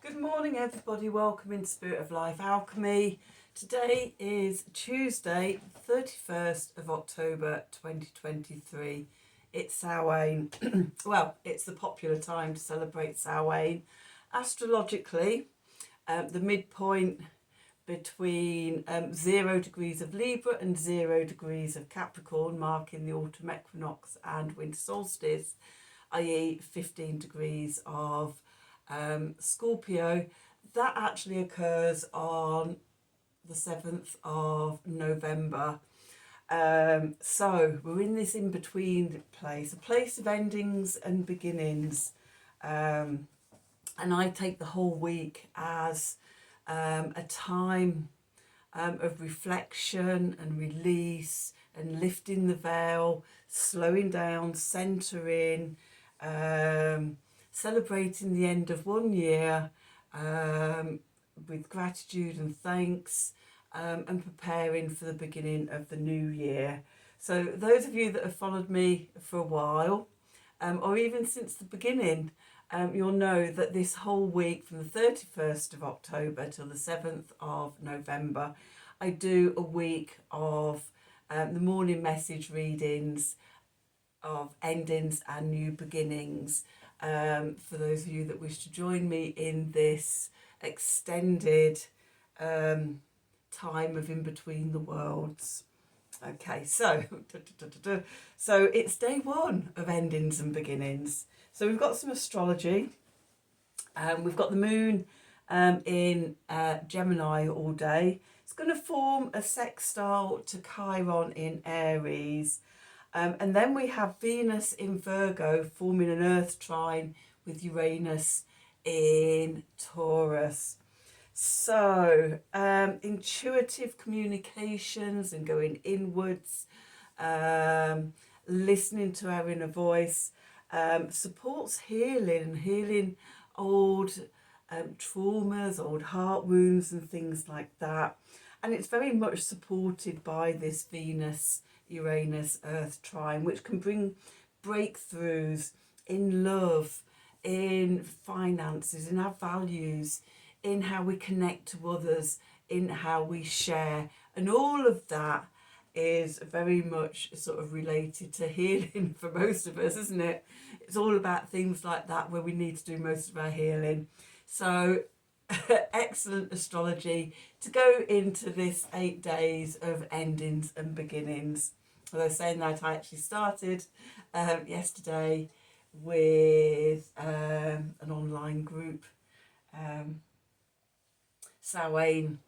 Good morning, everybody. Welcome in Spirit of Life Alchemy. Today is Tuesday, 31st of October 2023. It's Samhain. Well, it's the popular time to celebrate Samhain. Astrologically, the midpoint between 0 degrees of Libra and 0 degrees of Capricorn, marking the autumn equinox and winter solstice, i.e. 15 degrees of Scorpio, that actually occurs on the 7th of November. So we're in this in-between place, a place of endings and beginnings. And I take the whole week as a time of reflection and release and lifting the veil, slowing down, centering, celebrating the end of one year with gratitude and thanks, and preparing for the beginning of the new year. So those of you that have followed me for a while, or even since the beginning, you'll know that this whole week from the 31st of October till the 7th of November, I do a week of the morning message readings of endings and new beginnings. For those of you that wish to join me in this extended time of in between the worlds. Okay, so so it's day one of endings and beginnings. So we've got some astrology. We've got the moon in Gemini all day. It's going to form a sextile to Chiron in Aries. And then we have Venus in Virgo forming an earth trine with Uranus in Taurus. So intuitive communications and going inwards, listening to our inner voice, supports healing old traumas, old heart wounds and things like that. And it's very much supported by this Venus Uranus Earth trine, which can bring breakthroughs in love, in finances, in our values, in how we connect to others, in how we share. And all of that is very much sort of related to healing for most of us, isn't it? It's all about things like that where we need to do most of our healing. So excellent astrology to go into this 8 days of endings and beginnings. Although saying that, I actually started yesterday with an online group, Samhain,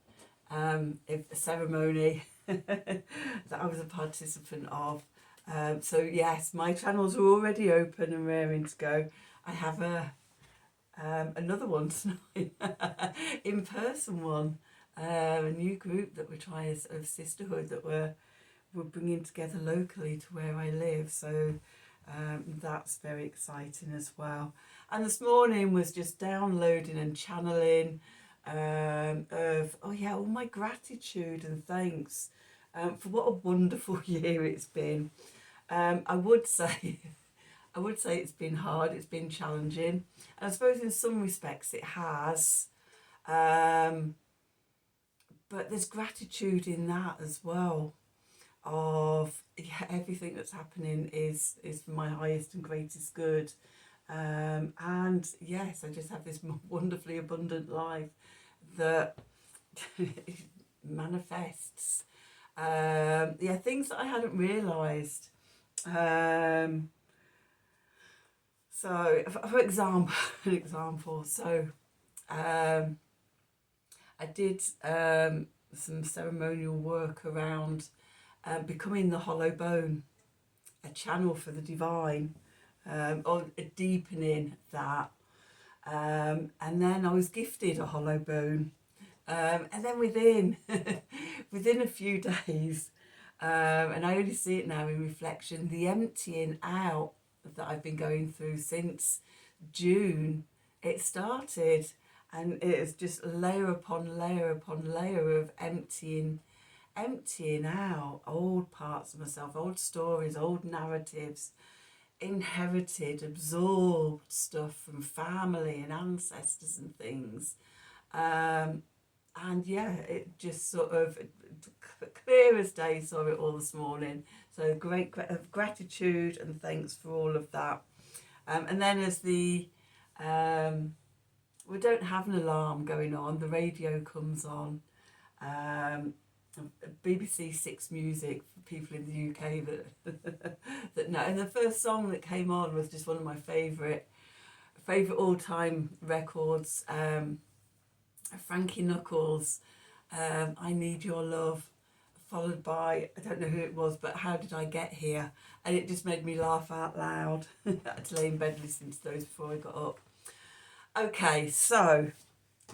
a ceremony that I was a participant of. So yes, my channels are already open and raring to go. I have another one tonight, in-person one, a new group that we're trying of sisterhood that we're bringing together locally to where I live. So that's very exciting as well. And this morning was just downloading and channeling of all my gratitude and thanks for what a wonderful year it's been. I would say it's been hard, it's been challenging, and I suppose in some respects it has, but there's gratitude in that as well, of everything that's happening is for my highest and greatest good, and yes, I just have this wonderfully abundant life that manifests things that I hadn't realised. So, for example, so I did some ceremonial work around becoming the hollow bone, a channel for the divine, or deepening that. And then I was gifted a hollow bone. And then within a few days, and I only see it now in reflection, the emptying out that I've been going through since June, it started, and it is just layer upon layer upon layer of emptying out old parts of myself, old stories, old narratives, inherited, absorbed stuff from family and ancestors and things. And yeah, it just sort of clear as day, saw it all this morning. So great gratitude and thanks for all of that. And then as the we don't have an alarm going on, the radio comes on. BBC Six Music for people in the UK that that know. And the first song that came on was just one of my favourite all-time records. Frankie Knuckles, I Need Your Love, followed by, I don't know who it was, but How Did I Get Here? And it just made me laugh out loud. I had to lay in bed listening to those before I got up. Okay, so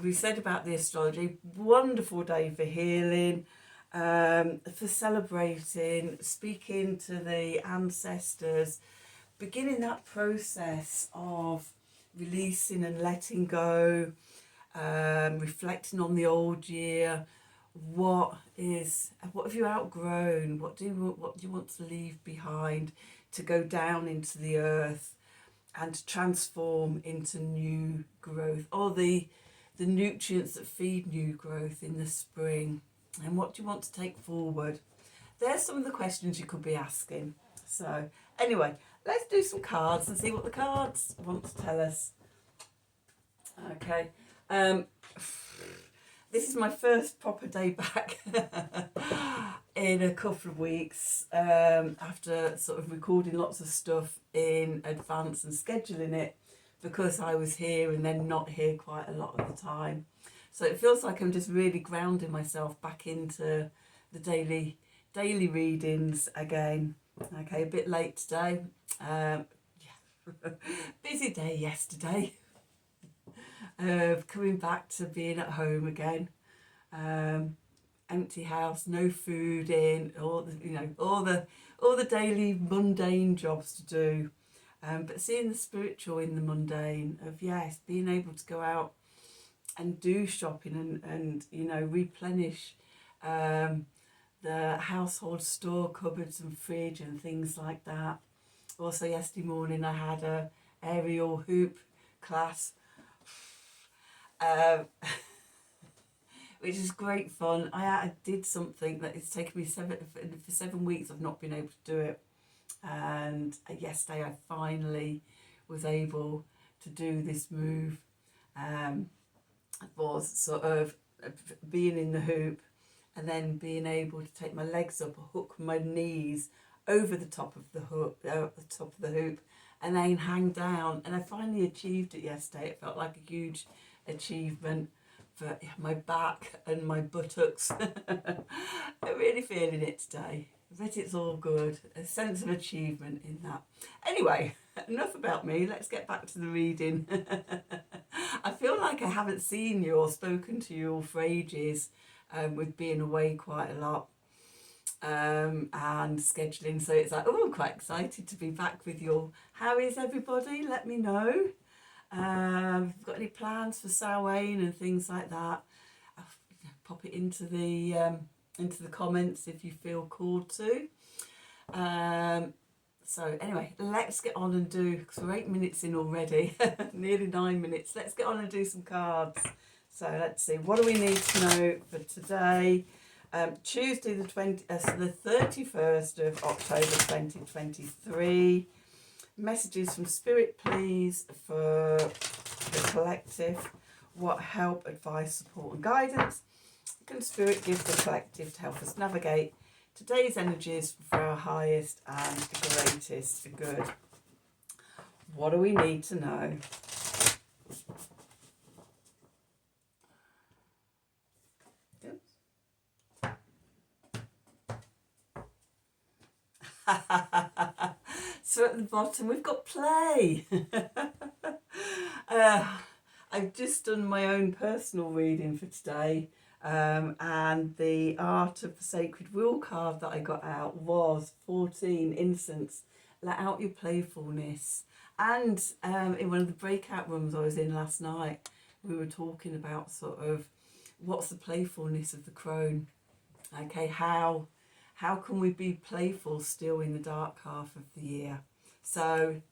we said about the astrology, wonderful day for healing, for celebrating, speaking to the ancestors, beginning that process of releasing and letting go, reflecting on the old year. What have you outgrown? What do you want to leave behind, to go down into the earth and to transform into new growth, or the nutrients that feed new growth in the spring? And what do you want to take forward? There's some of the questions you could be asking. So anyway, let's do some cards and see what the cards want to tell us. Okay. This is my first proper day back in a couple of weeks, after sort of recording lots of stuff in advance and scheduling it, because I was here and then not here quite a lot of the time. So it feels like I'm just really grounding myself back into the daily readings again. Okay, a bit late today. Yeah. Busy day yesterday. Coming back to being at home again, empty house, no food in, all the daily mundane jobs to do, but seeing the spiritual in the mundane of, yes, being able to go out and do shopping and replenish the household store cupboards and fridge and things like that. Also yesterday morning I had a aerial hoop class, which is great fun. I did something that it's taken me for 7 weeks. I've not been able to do it, and yesterday I finally was able to do this move. It was sort of being in the hoop and then being able to take my legs up, hook my knees over the top of the hoop, and then hang down. And I finally achieved it yesterday. It felt like a huge achievement for my back and my buttocks. I'm really feeling it today, but it's all good. A sense of achievement in that. Anyway, enough about me. Let's get back to the reading. I feel like I haven't seen you or spoken to you all for ages, with being away quite a lot, and scheduling. So it's like, oh, I'm quite excited to be back with you all. How is everybody? Let me know. If you've got any plans for Samhain and things like that, pop it into the comments if you feel called to. So anyway, let's get on and do, because we're 8 minutes in already, nearly 9 minutes. Let's get on and do some cards. So let's see, what do we need to know for today? Tuesday the 31st of October 2023. Messages from Spirit, please, for the collective. What help, advice, support and guidance can Spirit give the collective to help us navigate today's energies for our highest and greatest good? What do we need to know? So at the bottom we've got play. I've just done my own personal reading for today, and the Art of the Sacred Wheel card that I got out was 14 Innocence. Let out your playfulness. And in one of the breakout rooms I was in last night, we were talking about sort of what's the playfulness of the crone. Okay, how can we be playful still in the dark half of the year? So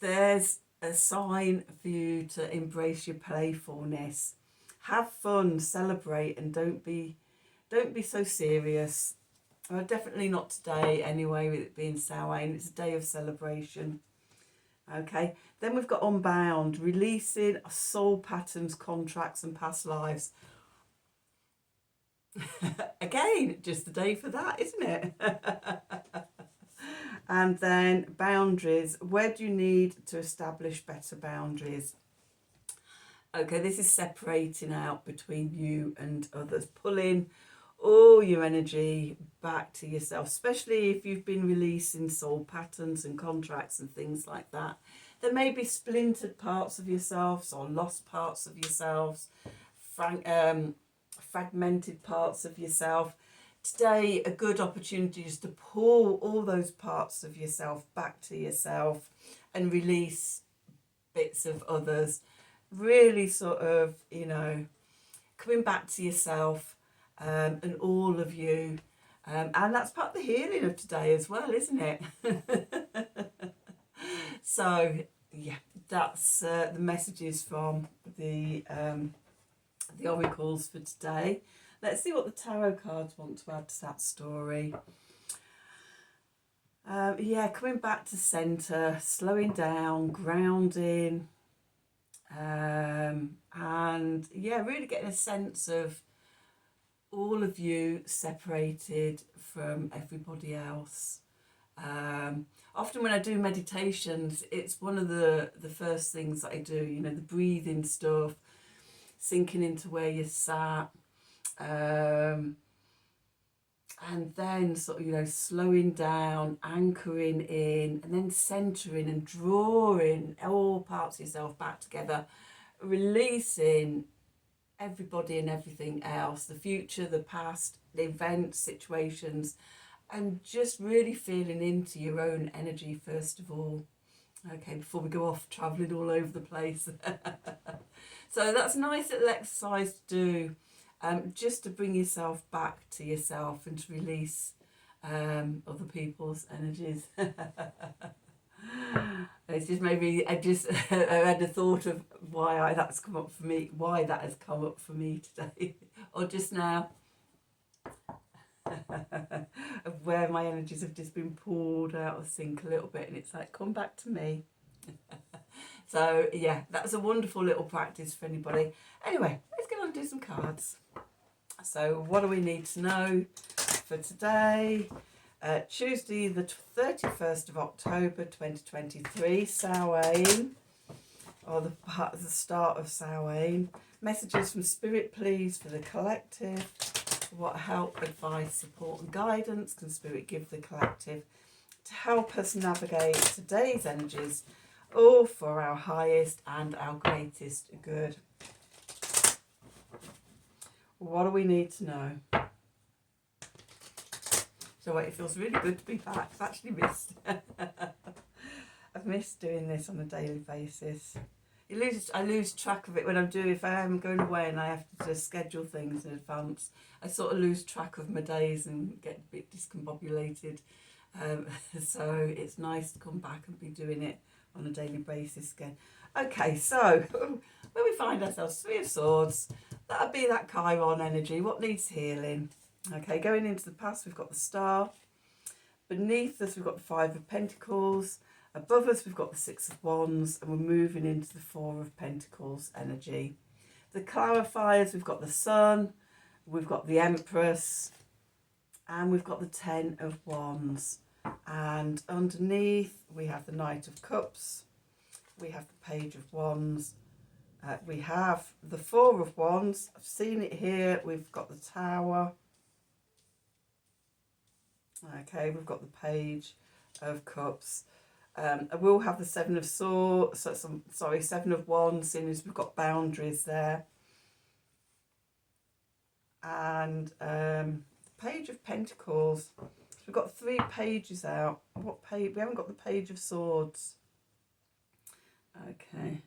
there's a sign for you to embrace your playfulness. Have fun, celebrate, and don't be so serious. Well, definitely not today anyway, with it being Samhain. It's a day of celebration. Okay, then we've got Unbound, releasing soul patterns, contracts, and past lives. Again, just the day for that, isn't it? And then boundaries. Where do you need to establish better boundaries? Okay, this is separating out between you and others, pulling all your energy back to yourself, especially if you've been releasing soul patterns and contracts and things like that. There may be splintered parts of yourselves or lost parts of yourselves, fragmented parts of yourself. Today, a good opportunity is to pull all those parts of yourself back to yourself and release bits of others. Really sort of, coming back to yourself, and all of you. And that's part of the healing of today as well, isn't it? So, yeah, that's the messages from the oracles for today. Let's see what the tarot cards want to add to that story. Yeah, coming back to centre, slowing down, grounding, and yeah, really getting a sense of all of you separated from everybody else. Often when I do meditations, it's one of the first things that I do, the breathing stuff, sinking into where you're sat, and then sort of, slowing down, anchoring in, and then centering and drawing all parts of yourself back together, releasing everybody and everything else, the future, the past, the events, situations, and just really feeling into your own energy first of all. Okay, before we go off travelling all over the place. So that's a nice little exercise to do, just to bring yourself back to yourself and to release other people's energies. It's just maybe I had a thought of why that has come up for me today, or just now, of where my energies have just been pulled out of sync a little bit, and it's like, come back to me. So yeah, that's a wonderful little practice for anybody. Anyway, let's get on and do some cards. So what do we need to know for today? Tuesday the 31st of October 2023, Samhain, or the start of Samhain. Messages from Spirit, please, for the collective. What help, advice, support and guidance can Spirit give the collective to help us navigate today's energies, all for our highest and our greatest good? What do we need to know? So it feels really good to be back. I've actually missed. I've missed doing this on a daily basis. I lose track of it when I'm doing. If I am going away and I have to just schedule things in advance, I sort of lose track of my days and get a bit discombobulated. So it's nice to come back and be doing it on a daily basis again. Okay, so where we find ourselves, Three of Swords. That'll be that Chiron energy. What needs healing? Okay, going into the past, we've got the Star. Beneath us, we've got the Five of Pentacles. Above us, we've got the Six of Wands, and we're moving into the Four of Pentacles energy. The clarifiers, we've got the Sun, we've got the Empress, and we've got the Ten of Wands. And underneath, we have the Knight of Cups, we have the Page of Wands, we have the Four of Wands. I've seen it here. We've got the Tower. Okay, we've got the Page of Cups. I will have the Seven of Swords, Seven of Wands, seeing as we've got boundaries there. And Page of Pentacles. So we've got 3 pages out. What page? We haven't got the Page of Swords. Okay,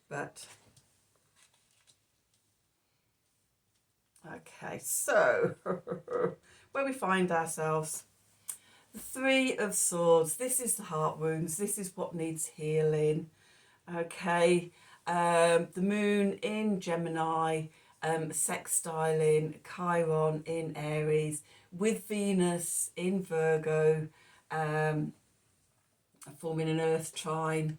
but okay, so where we find ourselves. The Three of Swords, this is the heart wounds, this is what needs healing. Okay, the moon in Gemini, sextiling Chiron in Aries, with Venus in Virgo, forming an earth trine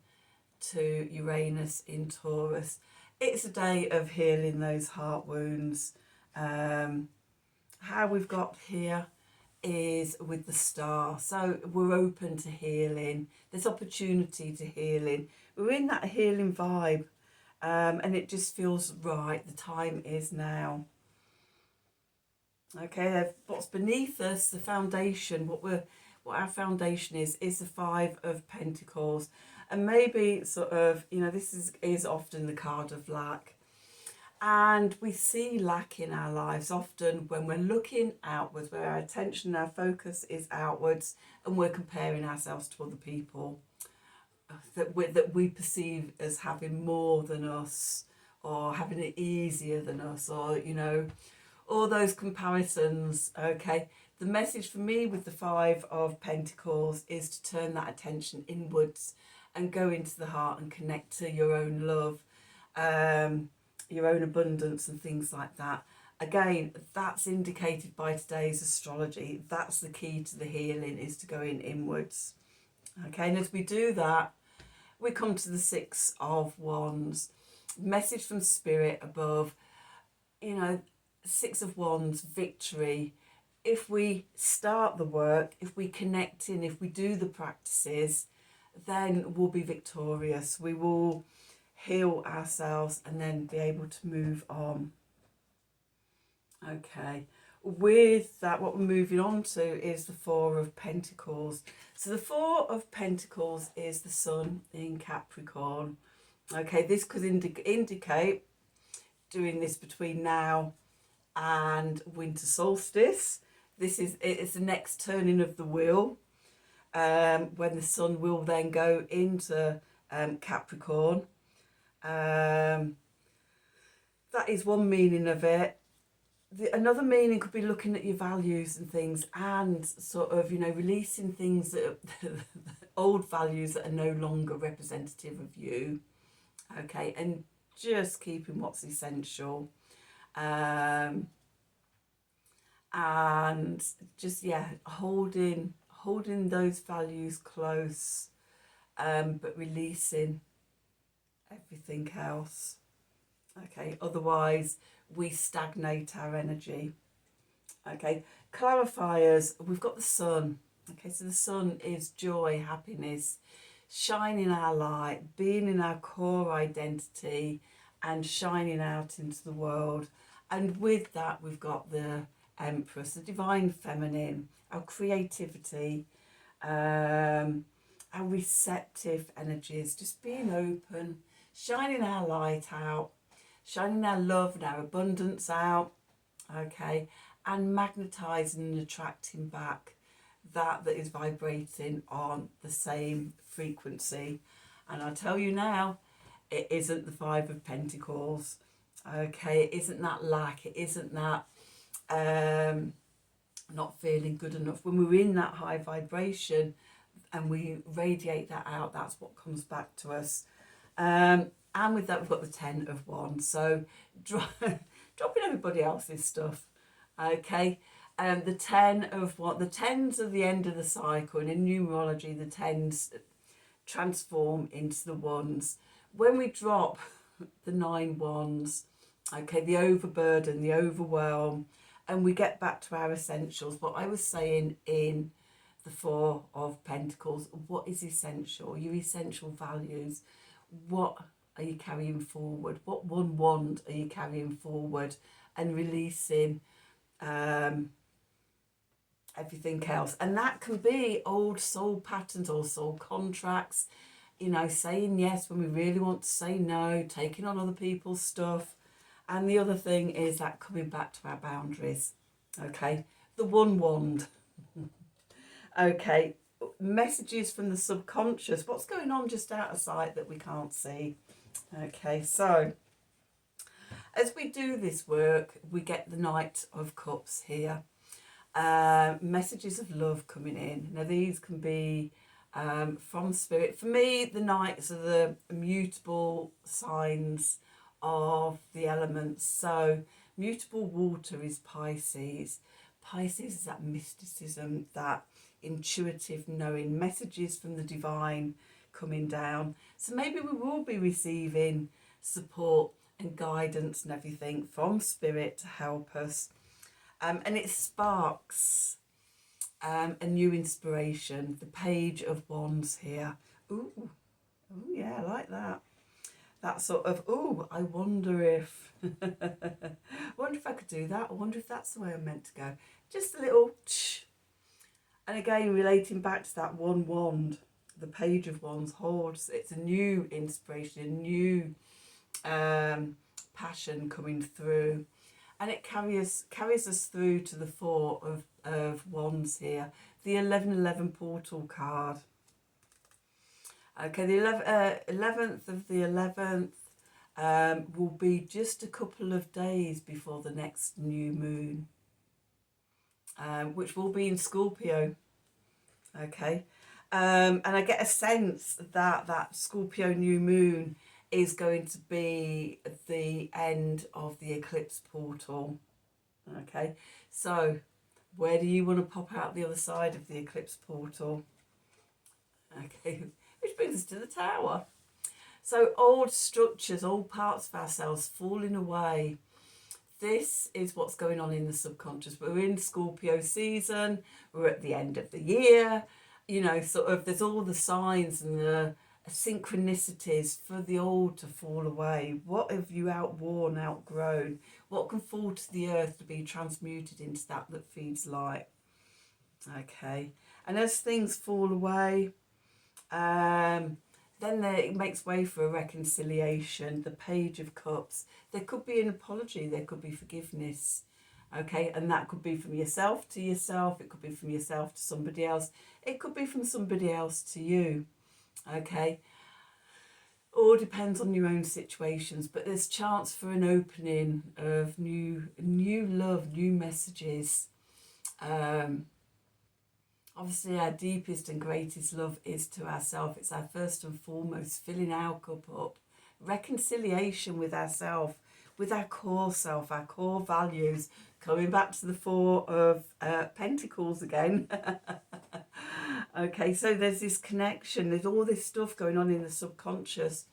to Uranus in Taurus. It's a day of healing those heart wounds. How we've got here is with the star, so we're open to healing, there's opportunity to healing, we're in that healing vibe, and it just feels right, the time is now. Okay, what's beneath us, the foundation, what our foundation is the Five of Pentacles. And maybe sort of, you know, this is often the card of lack. And we see lack in our lives often when we're looking outwards, where our attention, our focus is outwards, and we're comparing ourselves to other people that we perceive as having more than us, or having it easier than us, or, you know, all those comparisons. Okay, the message for me with the Five of Pentacles is to turn that attention inwards and go into the heart and connect to your own love, your own abundance and things like that. Again, that's indicated by today's astrology. That's the key to the healing, is to go in inwards. Okay, and as we do that, we come to the Six of Wands. Message from Spirit above, you know, Six of Wands, victory. If we start the work, if we connect in, if we do the practices, then we'll be victorious. We will heal ourselves and then be able to move on. Okay, with that, what we're moving on to is the Four of Pentacles. So the Four of Pentacles is the Sun in Capricorn. Okay, this could indicate doing this between now and winter solstice. It's the next turning of the wheel, when the sun will then go into Capricorn. That is one meaning of it. Another meaning could be looking at your values and things, and sort of, you know, releasing things that old values that are no longer representative of you. Okay, and just keeping what's essential. And just, yeah, holding those values close, but releasing everything else. Okay, otherwise we stagnate our energy. Okay, clarifiers, we've got the sun. Okay, so the sun is joy, happiness, shining our light, being in our core identity and shining out into the world. And with that, we've got the Empress, the divine feminine, our creativity, our receptive energies, just being open, shining our light out, shining our love and our abundance out. Okay, and magnetizing and attracting back that is vibrating on the same frequency. And I tell you now, it isn't the Five of Pentacles. Okay, it isn't that lack, it isn't that not feeling good enough. When we're in that high vibration and we radiate that out, that's what comes back to us. And with that, we've got the Ten of Wands. So dropping everybody else's stuff. Okay, the the tens are the end of the cycle, and in numerology the tens transform into the wands. When we drop the 9 wands, okay, the overburden, the overwhelm, and we get back to our essentials, what I was saying in the Four of Pentacles, what is essential, your essential values, what are you carrying forward, what one wand are you carrying forward, and releasing everything else. And that can be old soul patterns or soul contracts, you know, saying yes when we really want to say no, taking on other people's stuff. And the other thing is that coming back to our boundaries. Okay, the one wand. Okay, messages from the subconscious, what's going on just out of sight that we can't see. Okay, so as we do this work, we get the Knight of Cups here. Messages of love coming in. Now these can be from Spirit. For me, the nights are the immutable signs of the elements. So mutable water is Pisces. Pisces is that mysticism, that intuitive knowing, messages from the divine coming down. So maybe we will be receiving support and guidance and everything from Spirit to help us. And it sparks a new inspiration. The Page of Wands here. Ooh, yeah, I like that. That sort of, I wonder if, I could do that. I wonder if that's the way I'm meant to go. Just a little, and again, relating back to that one wand, the Page of Wands holds, it's a new inspiration, a new passion coming through. And it carries us through to the Four of Wands here. The 1111 portal card. Okay, the 11th of the 11th will be just a couple of days before the next new moon, which will be in Scorpio. Okay, and I get a sense that that Scorpio new moon is going to be the end of the eclipse portal. Okay, so where do you want to pop out the other side of the eclipse portal? Okay, which brings us to the Tower. So old structures, old parts of ourselves falling away. This is what's going on in the subconscious. We're in Scorpio season, we're at the end of the year, you know, sort of there's all the signs and the synchronicities for the old to fall away. What have you outworn, outgrown? What can fall to the earth to be transmuted into that feeds light? Okay, and as things fall away, then it makes way for a reconciliation. The Page of Cups. There could be an apology, there could be forgiveness. Okay, and that could be from yourself to yourself, it could be from yourself to somebody else, it could be from somebody else to you. Okay, all depends on your own situations, but there's chance for an opening of new love, new messages. Obviously our deepest and greatest love is to ourselves. It's our first and foremost, filling our cup up. Reconciliation with ourselves, with our core self, our core values. Coming back to the Four of Pentacles again. Okay, so there's this connection. There's all this stuff going on in the subconscious,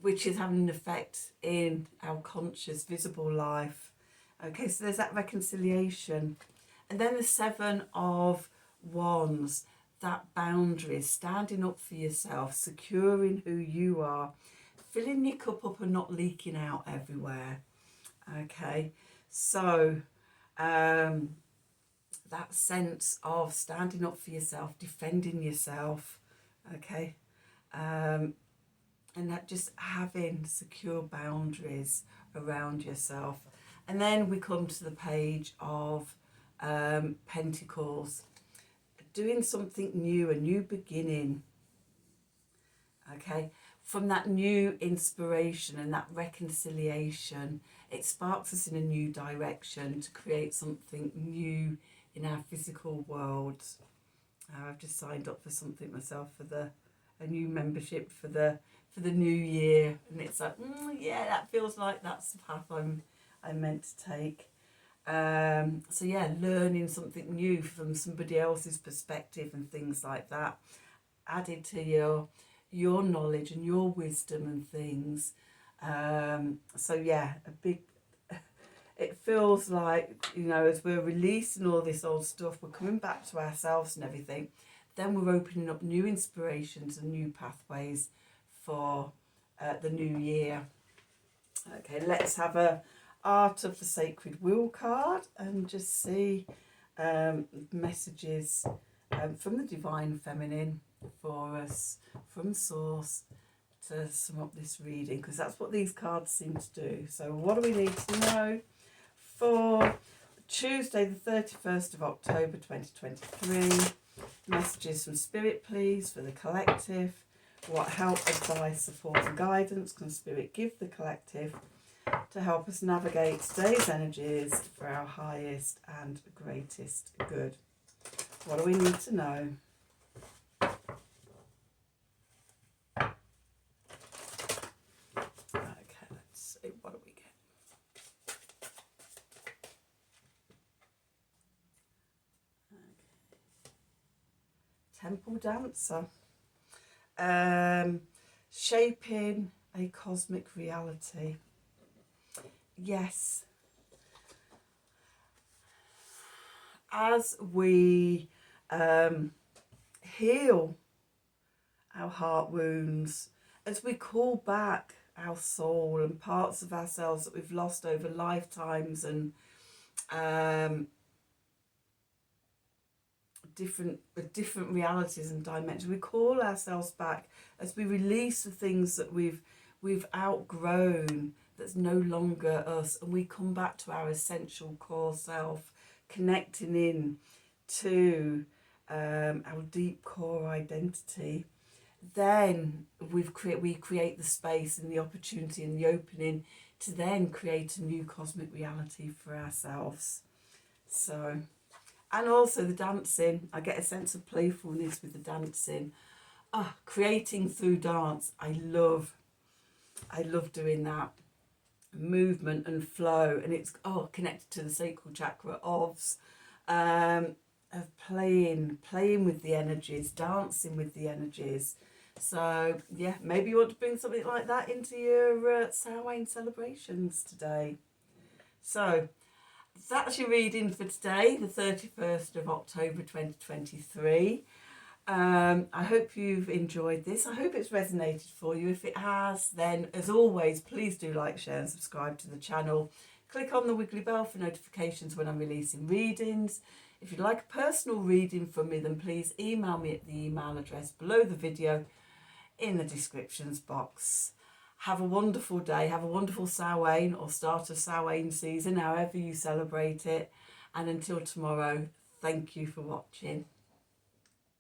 which is having an effect in our conscious, visible life. Okay, so there's that reconciliation. And then the Seven of Wands, that boundaries, standing up for yourself, securing who you are, filling your cup up and not leaking out everywhere. Okay, so that sense of standing up for yourself, defending yourself, okay, and that just having secure boundaries around yourself. And then we come to the Page of Pentacles, doing something new, a new beginning. Okay, from that new inspiration and that reconciliation, it sparks us in a new direction to create something new in our physical world. I've just signed up for something myself, for a new membership for the new year, and it's like, yeah, that feels like that's the path I'm meant to take. So yeah, learning something new from somebody else's perspective and things like that, added to your knowledge and your wisdom and things. So yeah, it feels like, you know, as we're releasing all this old stuff, we're coming back to ourselves and everything, then we're opening up new inspirations and new pathways for the new year. Okay, let's have a Art of the Sacred Wheel card and just see messages from the Divine Feminine for us, from Source, to sum up this reading, because that's what these cards seem to do. So what do we need to know for Tuesday the 31st of October 2023? Messages from Spirit, please, for the collective. What help, advice, support and guidance can Spirit give the collective to help us navigate today's energies for our highest and greatest good. What do we need to know? Okay, let's see, what do we get? Temple Dancer. Shaping a cosmic reality. Yes. As we heal our heart wounds, as we call back our soul and parts of ourselves that we've lost over lifetimes and different realities and dimensions, we call ourselves back as we release the things that we've outgrown, that's no longer us, and we come back to our essential core self, connecting in to our deep core identity. Then we create the space and the opportunity and the opening to then create a new cosmic reality for ourselves. So, and also the dancing, I get a sense of playfulness with the dancing. Creating through dance, I love doing that. Movement and flow, and it's connected to the sacral chakra of playing with the energies, dancing with the energies. So yeah, maybe you want to bring something like that into your Samhain celebrations today. So that's your reading for today, the 31st of October 2023. I hope you've enjoyed this. I hope it's resonated for you. If it has, then as always, please do like, share and subscribe to the channel. Click on the wiggly bell for notifications when I'm releasing readings. If you'd like a personal reading from me, then please email me at the email address below the video in the descriptions box. Have a wonderful day. Have a wonderful Samhain or start of Samhain season, however you celebrate it. And until tomorrow, thank you for watching.